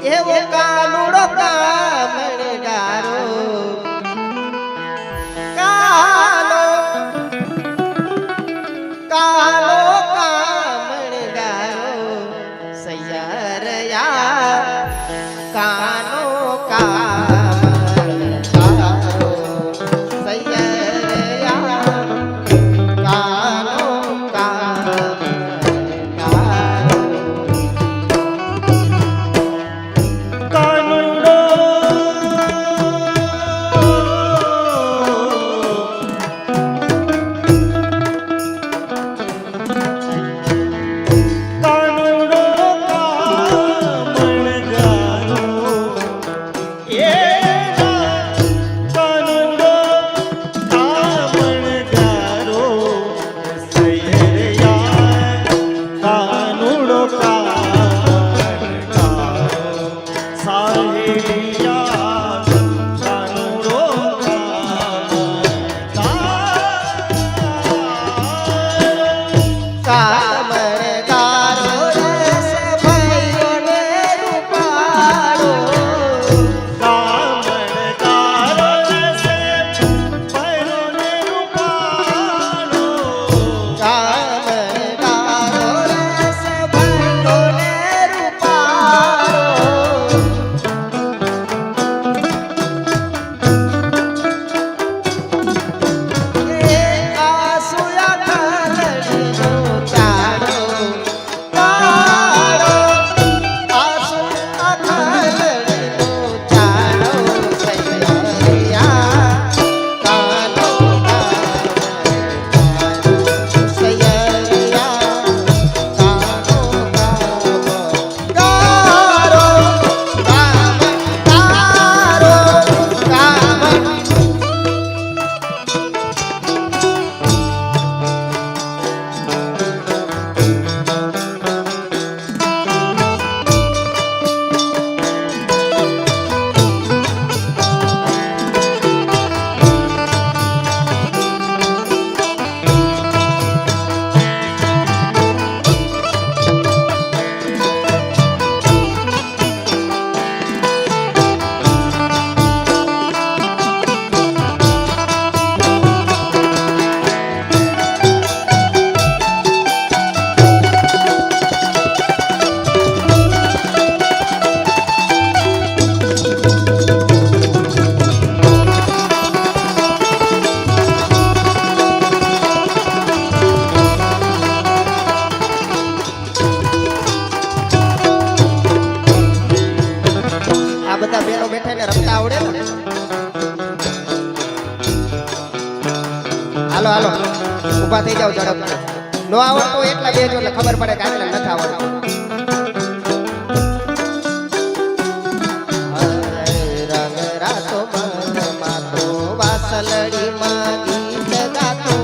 એવો કાનુડો કામણગારો કાલો કાલો કામણગારો સૈયરયા કાનો કામણગારો સૈયરયા કાનો હાલો હાલો ઊભા થઈ જાવ ઝડપ નો આવડતો એટલા બેજો એટલે ખબર પડે કે આટલા નથી આવડતું રંગ રાતો મન માતો વાસલડી માં ગીત ગાતો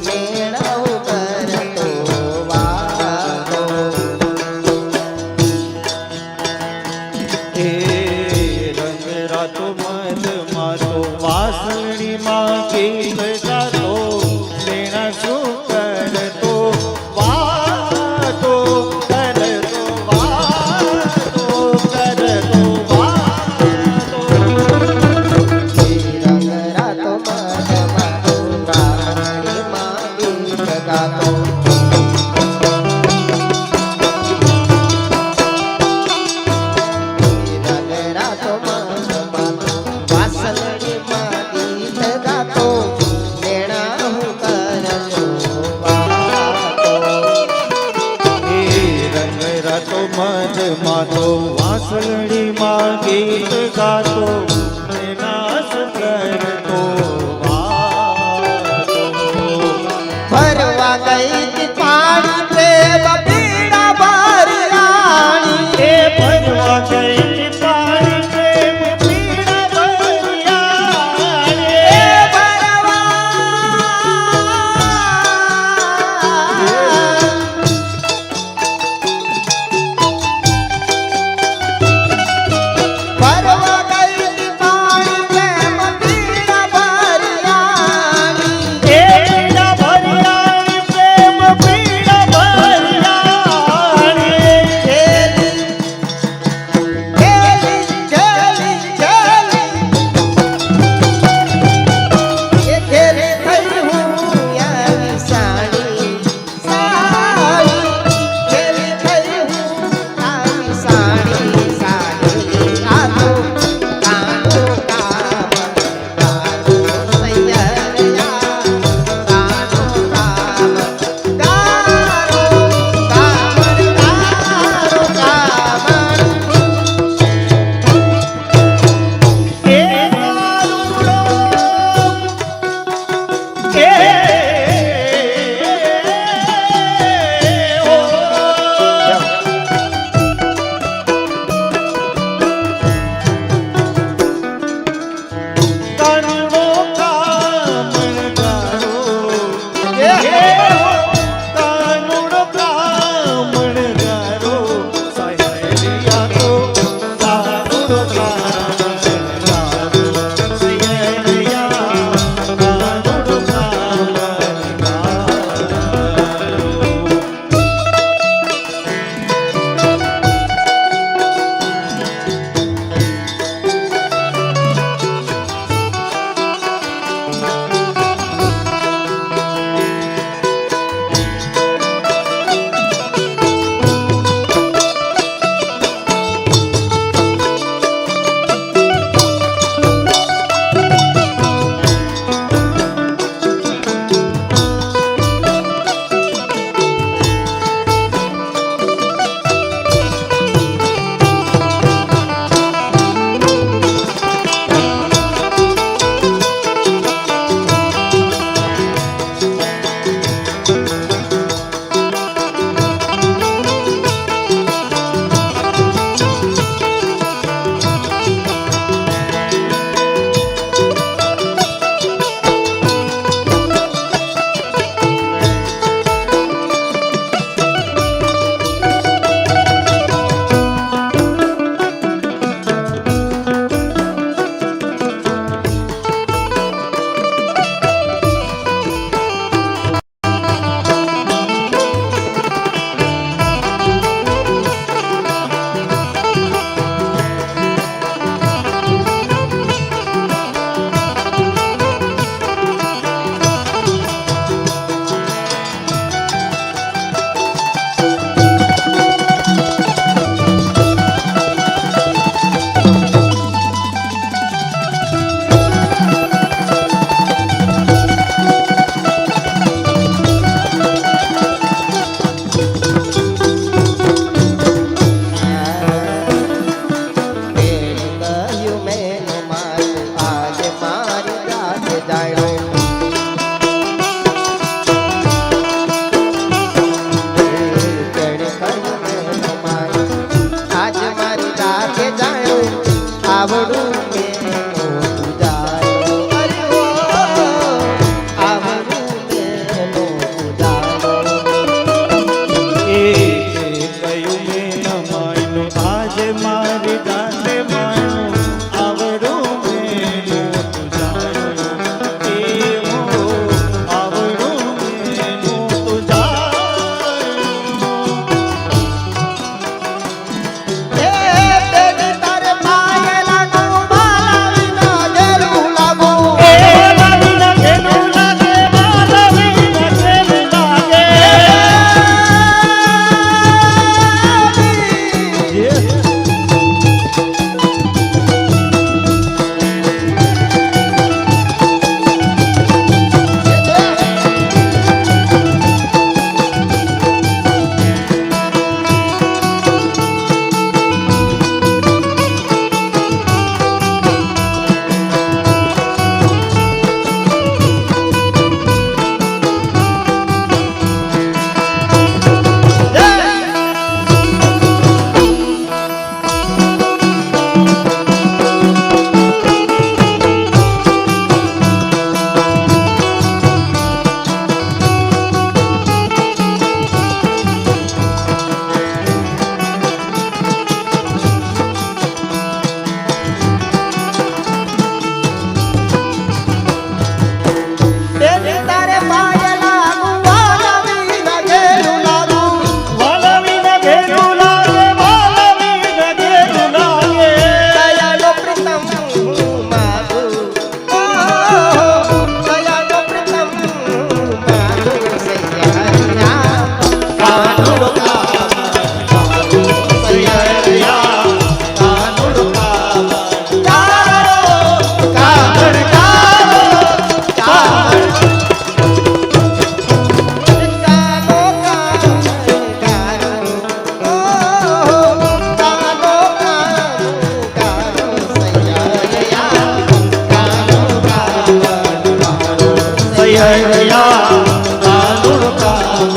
મેળવ કરતો વાતો એ રંગ રાતો મન માતો વાસલડી માં ગીત ગાતો મેણા શું કરતો વાતો કરતો વાતો કરતો વાતો રંગ રાતો મન માતો વાસલડી માં ગીત ગાતો માતો વાસલડી માં ગીત ગાતો નાશ કરતો વાતો ભરવા ગઈ પાણી પ્રેમ પીડા ભરયાણી એ ભરવા ગઈ પાણી પ્રેમ પીડા ભરયાણી એ ભરવા ગઈ આવડું મેનો ઉજાલો અરે ઓ આવડું મેનો ઉજાલો એ કયું મેં માયનું આજે મારી જાતે માયનું આવડું મેનું તુજારું એ હો આવડું મેનું તુજારું એ બેટી તારે પાયે લાગુ બાલાવીના ગેલું લાગુ એ બાલાવીના ગેલું લાગે બાલાવીના ગેલું લાગે બેટી તારે પાયે લાગુ બાલાવીના ગેલું લાગુ બાલાવીના ગેલું લાગે બાલાવીના ગેલું લાગે દયાનો પ્રીતમ માગુ ઓ દયાનો પ્રીતમ માગુ સૈયા કાનુડો સૈયરિયા કાનુડ કામ કારો કામડ કારો કામડ કાનો કારો ઓ કાનો કારો સૈયા કાનો કારો સૈયરિયા કાનુડ કામ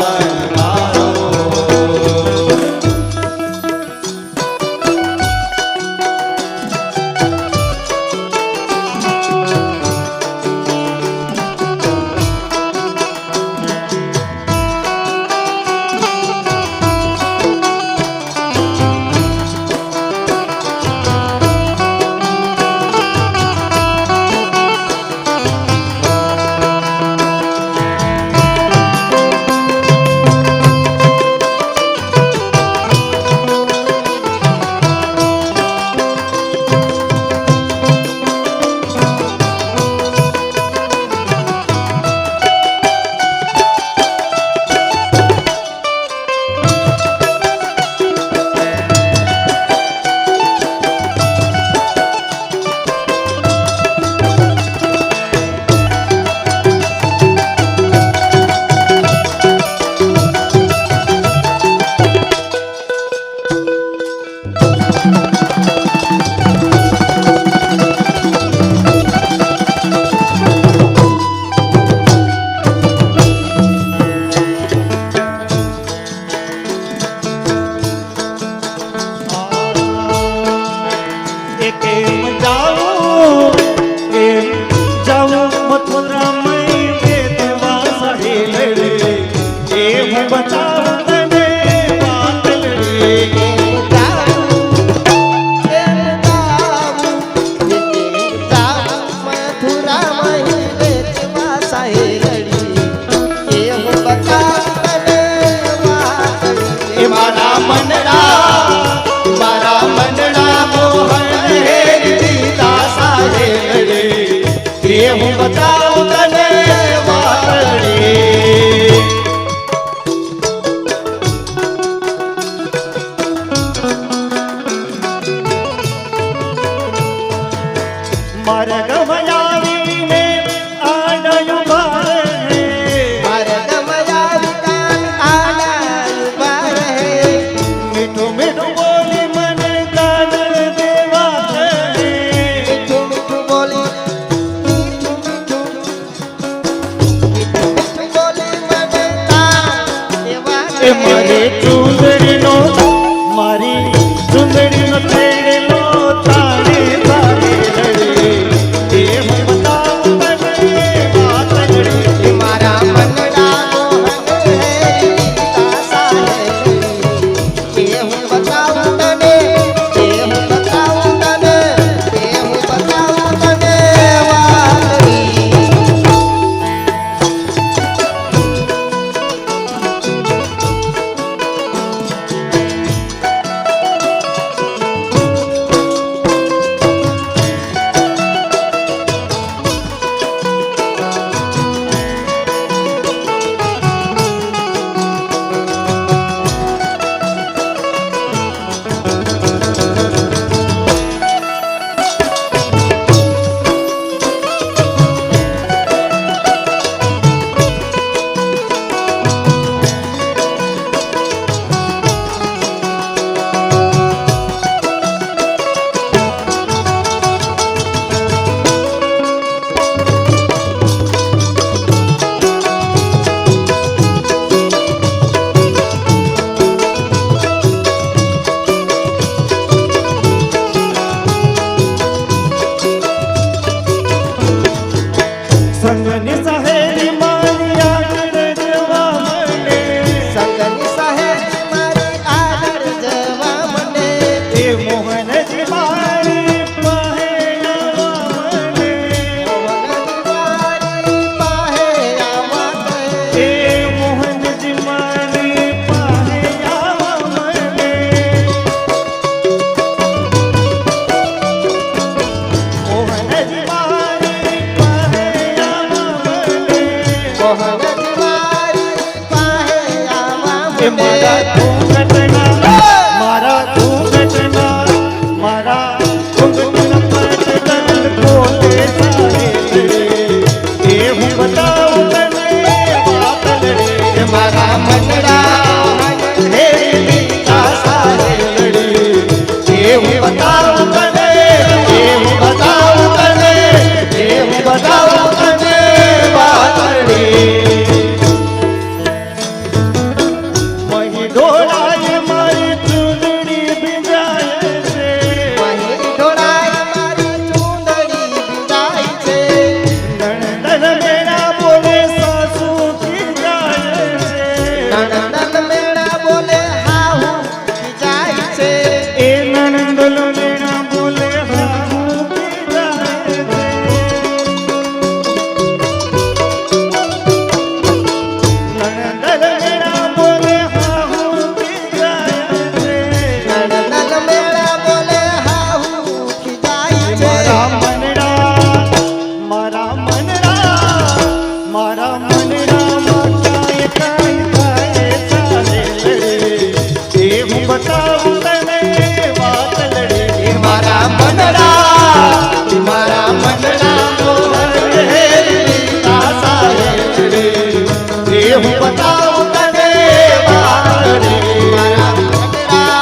કેમ જાઉં મથુરા મય દેવા સાડી લડે એ હું બચાવું તને વાતલડે એ મારા મનડા મોહન હે દીદા સાહે લડે એ હું બચાવું તને વાતલડે મારા ગમયાવીને આડાયું ભારે મીઠું મીઠું બોલી મને કાનડ દેવા કહે હું બતાવું તને એ હું બતાવું તને એ હું બતાવું તને વાતડી મહી ઢોળાય મારી ચૂંદડી ભીંજાય છે વહી ઢોળાય મારી ચૂંદડી ભીંજાય છે નણંદન મેળા બોલે સાસુ ખીજાય છે નણંદન મેળા બોલે હાહુ ખીજાય છે એ નણંદન મેળા બોલે હાહુ ખીજાય છે નણંદન મેળા બોલે હાહુ ખીજાય છે નણંદન મેળા બોલે હાહુ ખીજાય છે મારા મનડામાં કાંઈ કાંઈ થાય ચાલે લડે એ હું બતાવું તને વાતલડે એ મારા મનડા એ હું બતાવું તને વાતલડે મારા મનડા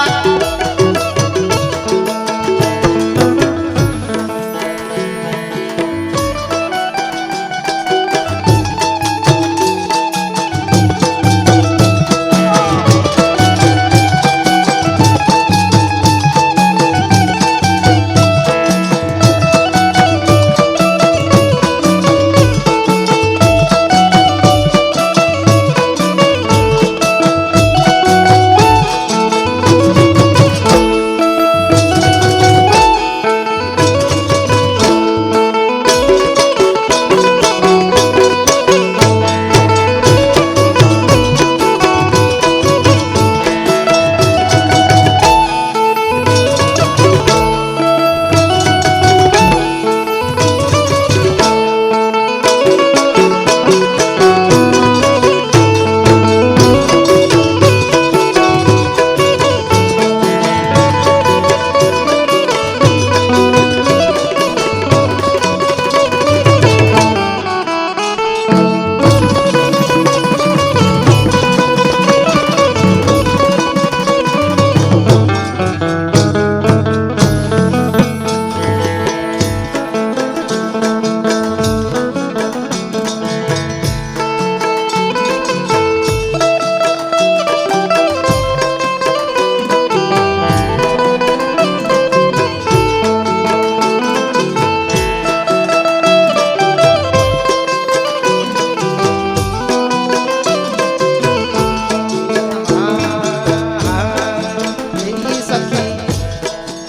तेरी सखी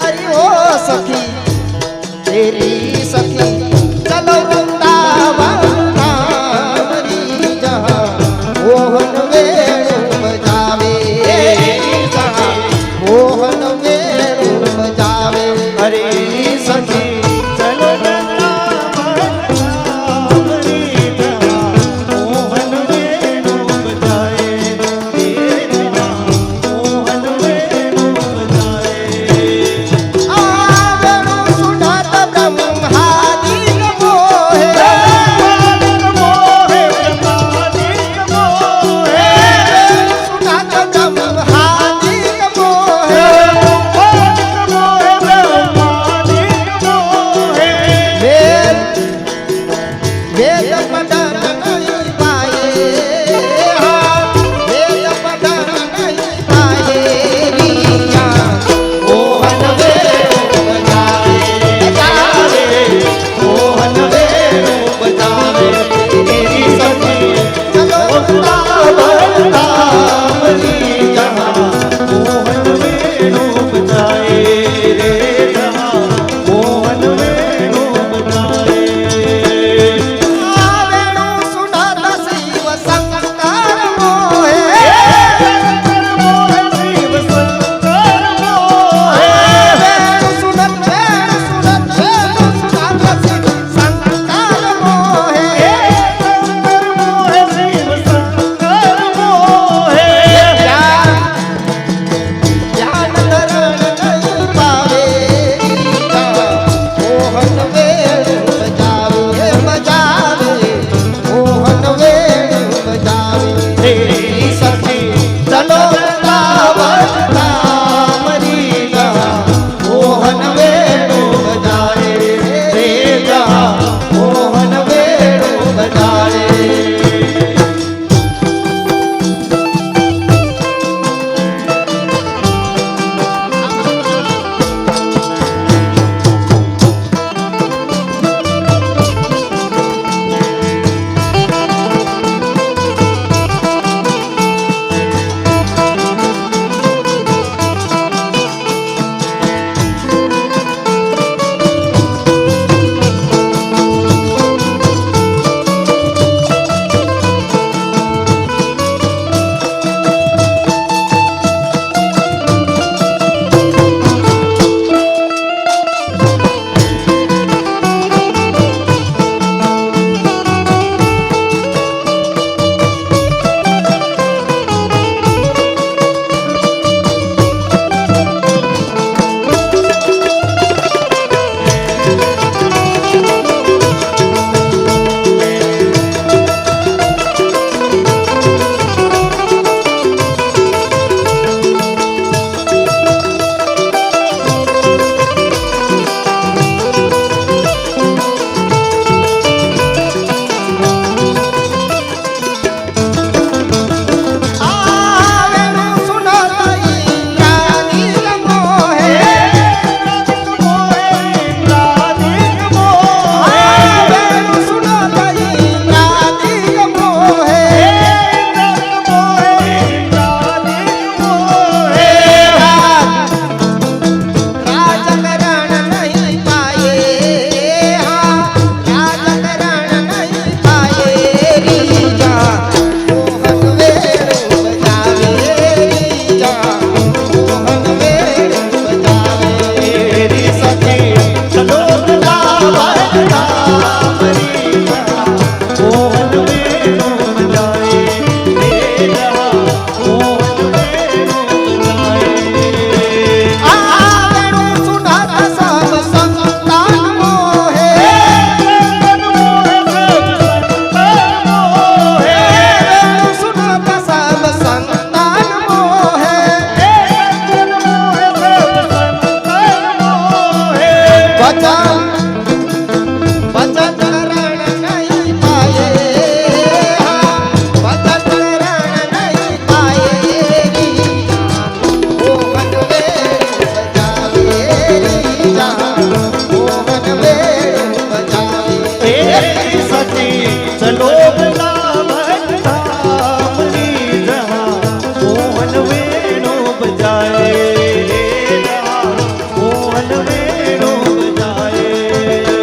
अरे ओ सखी तेरी सखी चलो वृंदावन धामरी जहाँ मोहन वेणु बजावे मोहन वेणु बजावे અરે સખી ચલો મોહન વેણુ બજાય મોહન વેણુ બજાય आ वेणु सुनात ब्रह्मा વચન વચન કરણ નહીં પાયે વચન કરણ નહીં પાયે મોહન વેણુ બજાવે મોહન વેણુ બજાવે સતી ચલો મોહન વેણુ બજાય મોહન વેણુ બજાય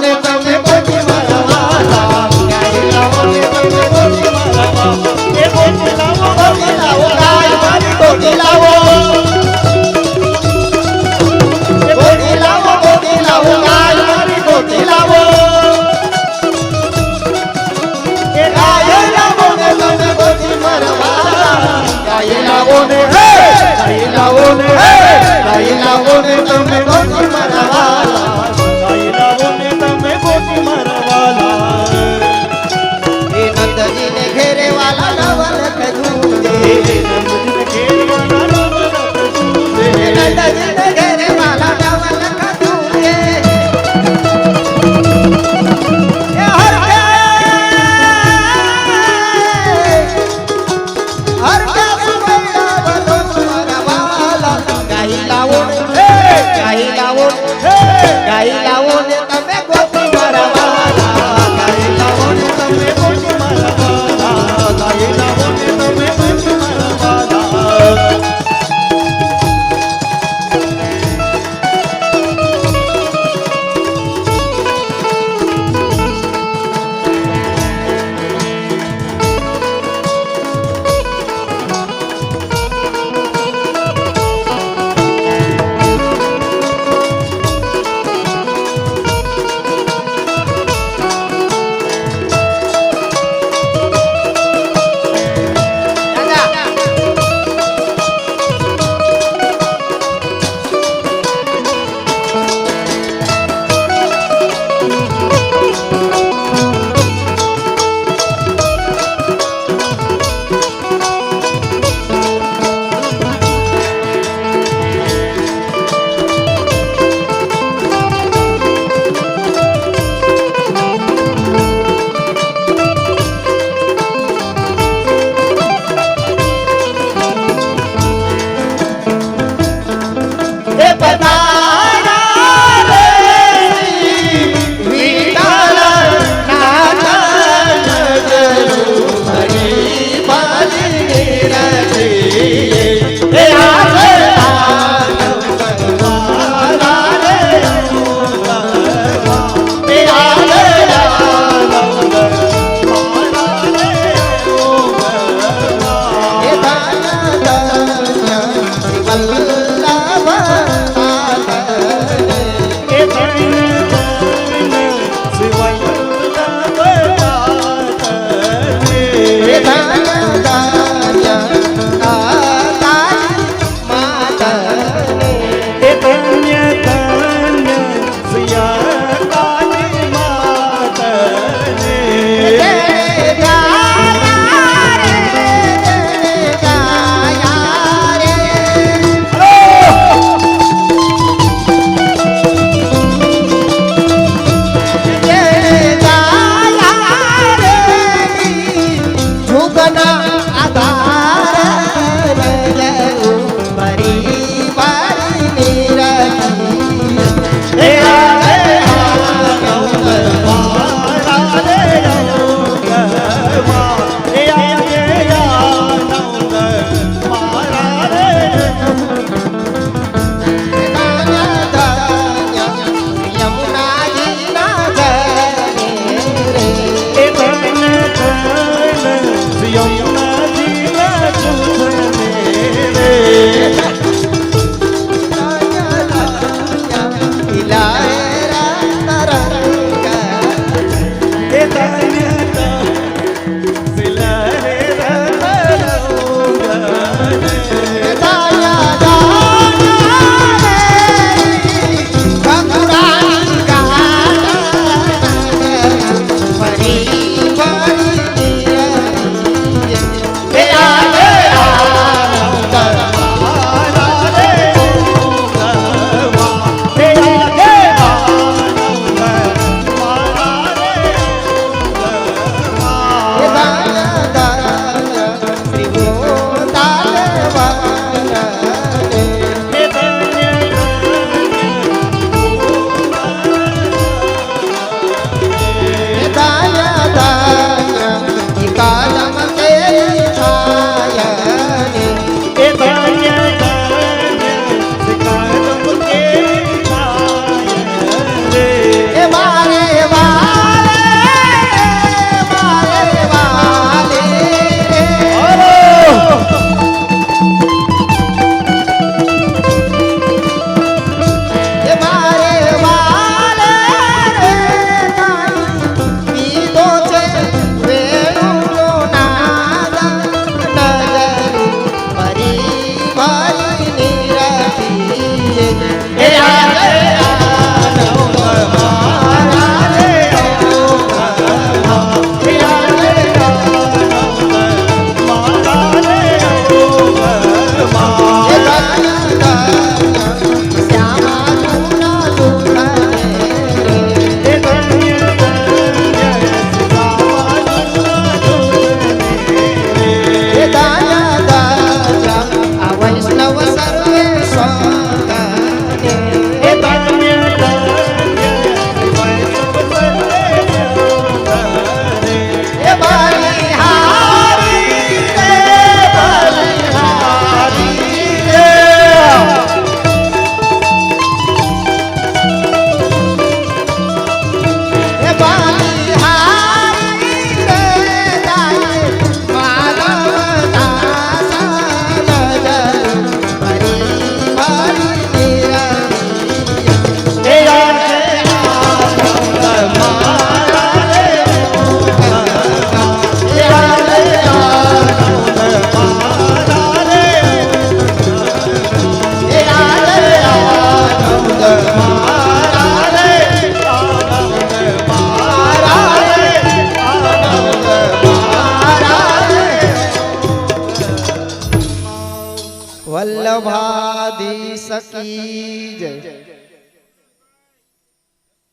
ને તમે ગોતી મારા વાલા ગાય લાવો ને તમે ગોતી મારા વાલા એ ગોતી લાવો ગાય મારી ગોતી લાવો એ ગોતી લાવો ગાય મારી ગોતી લાવો એ ગાય લાવો ને તમે ગોતી મારા વાલા ગાય લાવો ને ગાય લાવો ને ગાય લાવો ને તમે ગોતી મારા વાલા ગાય લાવો ને તમે ગોતી મારા વાલા એ નંદજી ને ઘેરે વાલા નવલ કજુજે નંદજીને ઘેર વાલા નવલ કજુજે નંદજી ને ઘેરે વાલા નવલ કજુજે એ હર કે સુવૈડા બનો મારા વાલા ગાઈ લાવો ને તમે ગોપી મારા વાલા ગાય લાવો ને તમે ગોતી મારા વાલા ગાય લાવો ને તમે ગોતી મારા વાલા Yeah. વલ્લભાધી સકી જય